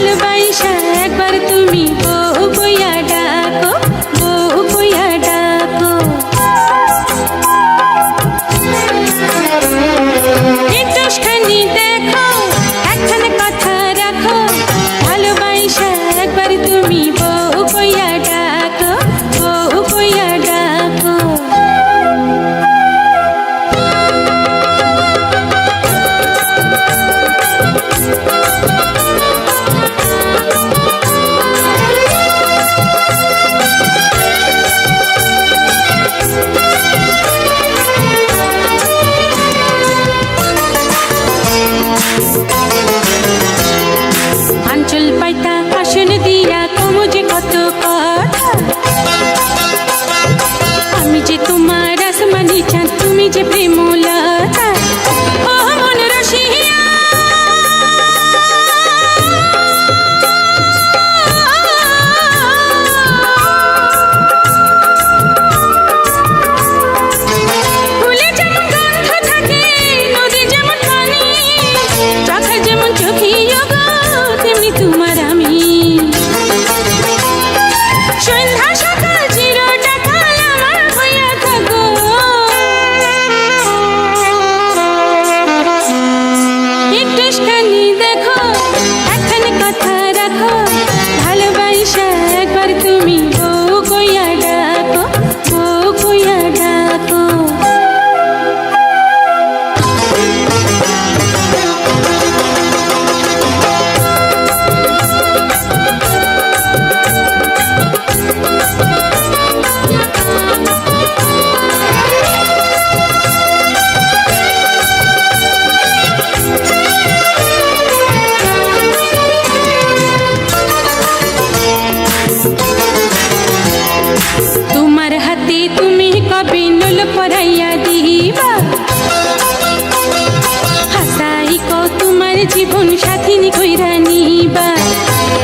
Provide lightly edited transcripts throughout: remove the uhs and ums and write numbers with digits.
ভালোবাসা একবার তুমি বউ কইয়া ডাকো, বউ কইয়া ডাকো। একটুখানি দেখো, একখানে কথা রাখো, ভালোবাসা একবার তুমি বউ কইয়া ডাকো, বউ কইয়া ডাকো। আঞ্চল পাইতা আসন দিয়া কমু যে কত কথা, আমি যে তোমার আসমানি চাঁদ, তুমি যে প্রেমলতা। ও মন রসিয়া ফুলে যেমন গন্ধ থাকে, নদী যেমন পানি, চোখে যেমন চোখি গো, তেমনি তোমার আমি। সন্ধ্যা সকাল চিরটা কাল আমার হইয়া থাকো, একটুখানি দেখো, একখানে কথা রাখো, ভালোবাসা একবার তুমি বউ কইয়া ডাকো, বউ কইয়া ডাকো। তোমার হাতে তুমি কবে নুল পরাইয়া দিবা, হাসাই ক তোমার জীবন সাথিনী কইরা নিবা।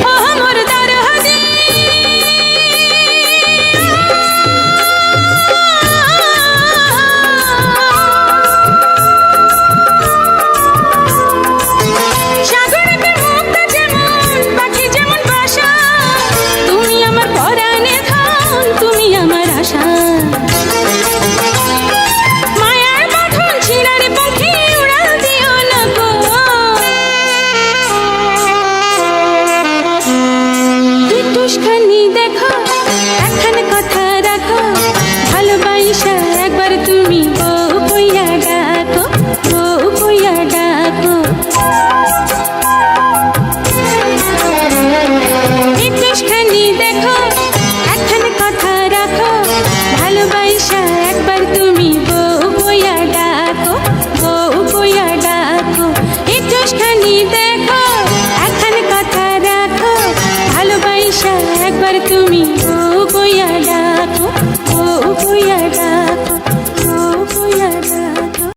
ও মোর দরদি সাগরেতে মুক্তা যেমন, পাখি যেমন বাসা, তুমি আমার পরাণে ধন, তুমি আমার আশা। মায়ার বাঁধন ছিঁড়ার পাখি উড়াল দিও না গো, একটুখানি দেখো, একখানে কথা রাখো, ভালোবাসা একবার তুমি